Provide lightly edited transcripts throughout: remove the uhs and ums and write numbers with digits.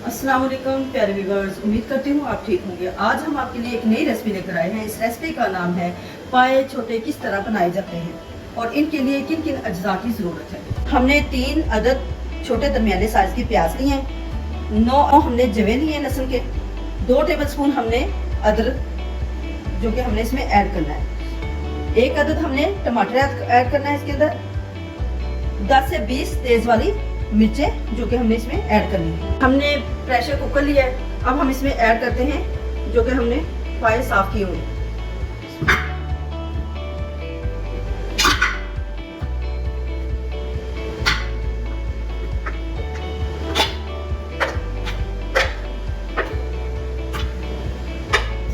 अस्सलाम वालेकुम प्यारे व्यूअर्स, उम्मीद करती हूँ आप ठीक होंगे। आज हम आपके लिए एक नई रेसिपी लेकर आए हैं। इस रेसिपी का नाम है पाए छोटे किस तरह बनाए जाते हैं और इनके लिए किन किन अज्जा की ज़रूरत है। हमने 3 अदद छोटे दरमियाने साइज़ की प्याज ली हैं, 9 हमने जवे लिए हैं लहसुन के, 2 टेबलस्पून हमने अदरक जो कि हमने इसमें ऐड करना है, 1 अदद हमने टमाटर ऐड करना है इसके अंदर, 10 से 20 तेज़ वाली मिर्चें जो कि हमने इसमें ऐड करनी है। हमने प्रेशर कुकर लिया है, अब हम इसमें ऐड करते हैं जो कि हमने पाए साफ किए हुए।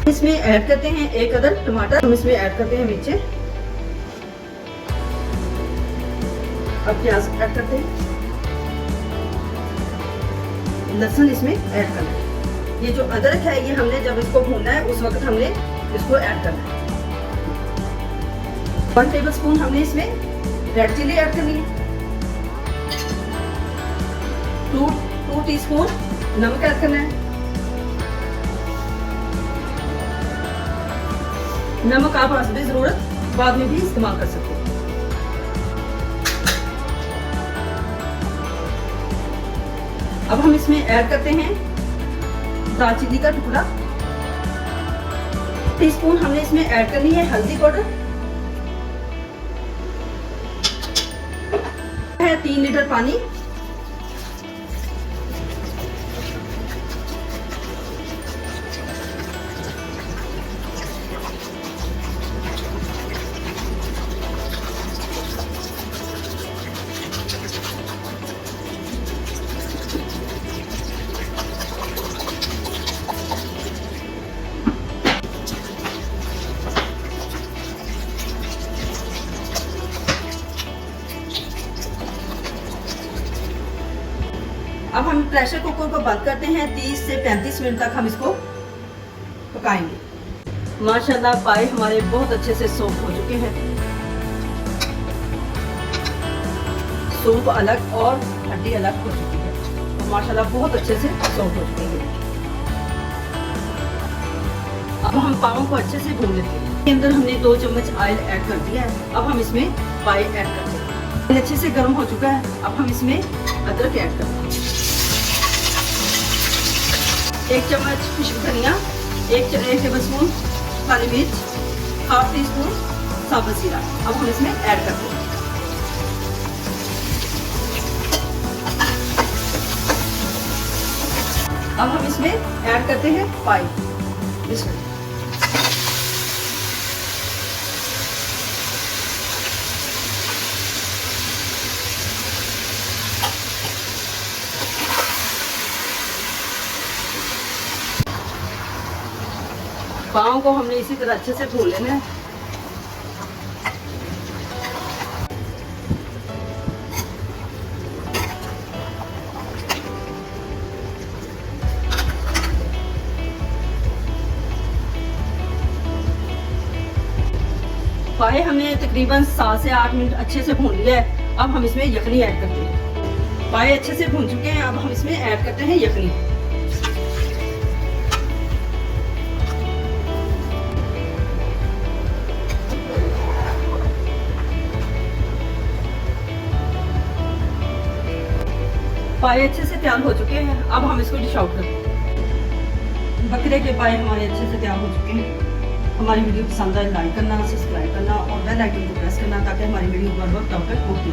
इसमें ऐड करते हैं 1 अदद टमाटर, हम इसमें ऐड करते हैं मिर्चें, अब प्याज ऐड करते हैं, लहसुन इसमें ऐड करना है। ये जो अदरक है ये हमने जब इसको भूनना है उस वक्त हमने इसको ऐड करना है। 1 टेबलस्पून हमने इसमें रेड चिली ऐड करनी है, 2 टीस्पून नमक ऐड करना है। नमक आप हस्ब जरूरत बाद में भी इस्तेमाल कर सकते हैं। अब हम इसमें ऐड करते हैं दालचीनी का टुकड़ा, टीस्पून हमने इसमें ऐड करनी है हल्दी पाउडर है, 3 लीटर पानी, अब हम प्रेशर कुकर को बंद करते हैं। 30 से 35 मिनट तक हम इसको पकाएंगे। माशाल्लाह पाए हमारे बहुत अच्छे से सॉफ्ट हो चुके हैं, सूप अलग और हड्डी अलग हो चुकी है, माशाल्लाह बहुत अच्छे से सॉफ्ट हो चुके हैं। अब हम पाओं को अच्छे से भून लेते हैं। इसके अंदर हमने 2 चम्मच ऑयल ऐड कर दिया है। अब हम इसमें पाए ऐड करते हैं। अच्छे से गर्म हो चुका है। अब हम इसमें अदरक ऐड करते हैं, 1 चम्मच खुशबू धनिया, 1 टेबलस्पून काली मिर्च, 1/2 टीस्पून साबुत जीरा। अब हम इसमें ऐड करते हैं। अब हम इसमें ऐड करते हैं पाए। पाव को हमने इसी तरह अच्छे से भून लेना है। पाए हमने तकरीबन 7 से 8 मिनट अच्छे से भून लिया है। अब हम इसमें यखनी ऐड करते हैं। पाए अच्छे से भून चुके हैं, अब हम इसमें ऐड करते हैं यखनी। पाए अच्छे से तैयार हो चुके हैं। अब हम इसको डिश आउट करते हैं। बकरे के पाए हमारे अच्छे से तैयार हो चुके हैं। हमारी वीडियो पसंद आए लाइक करना, सब्सक्राइब करना और बेल आइकन को प्रेस करना ताकि हमारी वीडियो बर वक्त आप तक पहुंचे।